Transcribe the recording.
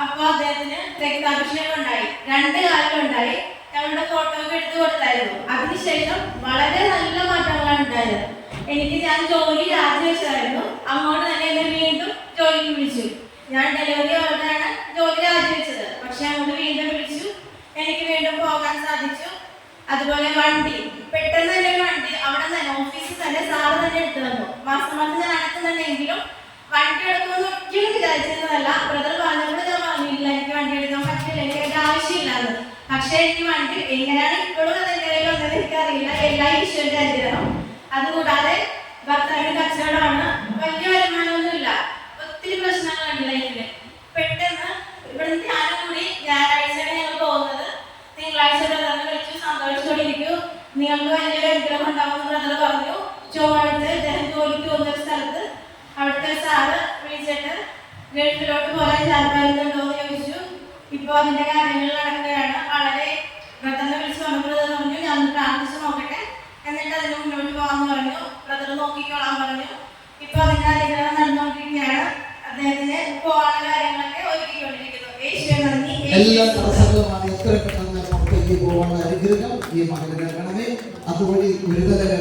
അപ്പോൾ അദ്ദേഹത്തിന് രക്താഭിഷേകം ഉണ്ടായി, 2 കാലിലും ഉണ്ടായി. ഞങ്ങളുടെ ഫോട്ടോ ഒക്കെ എടുത്തു കൊടുത്തായിരുന്നു. അതിനുശേഷം വളരെ നല്ല മാറ്റങ്ങളാണ് ഉണ്ടായത്. ഞാൻ ജോലി രാജിവെച്ചതായിരുന്നു. അങ്ങോട്ട് തന്നെ എന്നെ വീണ്ടും ജോലിക്ക് വിളിച്ചു. ഞാൻ ഡെലിവറി ആയിട്ടാണ് ജോലി രാജിവെച്ചത്. പക്ഷെ അങ്ങോട്ട് വീണ്ടും വിളിച്ചു, എനിക്ക് വീണ്ടും പോകാൻ സാധിച്ചു. അതുപോലെ വണ്ടി, പെട്ടെന്ന് തന്നെ ഒരു വണ്ടി അവിടെ തന്നെ ഓഫീസിൽ തന്നെ സാറ് തന്നെ എടുത്തു തന്നു. മാസം ഞാൻ അടക്കുന്നുണ്ടെങ്കിലും വണ്ടി എടുക്കുമെന്ന് ഒരിക്കലും വിചാരിച്ചിരുന്നതല്ല. ബ്രദർ പറഞ്ഞപ്പോൾ ഞാൻ പറഞ്ഞില്ല എനിക്ക് വണ്ടി എടുക്കാൻ പറ്റില്ല, എനിക്ക് അതിൻ്റെ ആവശ്യമില്ലാന്ന്. പക്ഷെ എനിക്ക് വണ്ടി എങ്ങനെയാണ് ഇപ്പോഴും അതെന്റെ കയ്യിൽ വന്നത് എനിക്കറിയില്ല. എല്ലാ ഈശ്വരന്റെ അനുഗ്രഹം. അതുകൂടാതെ ഭർത്താവിന്റെ കച്ചവടമാണ്, വലിയ വരുമാനമൊന്നുമില്ല, ഒത്തിരി പ്രശ്നങ്ങളുണ്ട് ലൈഫില്. പെട്ടെന്ന് ഇവിടുന്ന് ധ്യാനം കൂടി ഞായറാഴ്ചയാണ് ഞങ്ങൾ പോകുന്നത്. തിങ്കളാഴ്ച ബ്രദറിനെ വിളിച്ചു, സന്തോഷത്തോടിരിക്കൂ, നിങ്ങൾക്ക് വലിയൊരു അനുഗ്രഹം ഉണ്ടാവുമെന്ന് ബ്രദർ പറഞ്ഞു. ചൊവ്വാഴ്ച അദ്ദേഹം ജോലിക്ക് പോകുന്ന ഒരു സ്ഥലത്ത് അവിടുത്തെ സാറ് വിളിച്ചിട്ട് ഗൾഫിലോട്ട് പോകാൻ താല്പര്യമുണ്ടോ എന്ന് ചോദിച്ചു. ഇപ്പോൾ അതിന്റെ കാര്യങ്ങൾ നടക്കുകയാണ്. വളരെ ബ്രദറിനെ വിളിച്ച് ബ്രദർ പറഞ്ഞു ഞാൻ പ്രാർത്ഥിച്ചു നോക്കട്ടെ, എന്നിട്ട് അതിന് മുന്നോട്ട് പോകാമെന്ന് പറഞ്ഞു. ബ്രദർ നോക്കിക്കോളാൻ പറഞ്ഞു. ഇപ്പോൾ അതിന്റെ അനുഗ്രഹം നടന്നുകൊണ്ടിരിക്കുകയാണ്. അദ്ദേഹത്തിന് പോകാനുള്ള കാര്യങ്ങളൊക്കെ ഒരുക്കിക്കൊണ്ടിരിക്കുന്നു. യേശുവേ നന്ദി. എല്ലാ പ്രസംഗമാണ് എത്ര പെട്ടെന്ന് പുറത്തേക്ക് പോകാനുള്ള അനുഗ്രഹം ഈ മകന് നൽകണമേ. അതുവഴി ഗുരുതര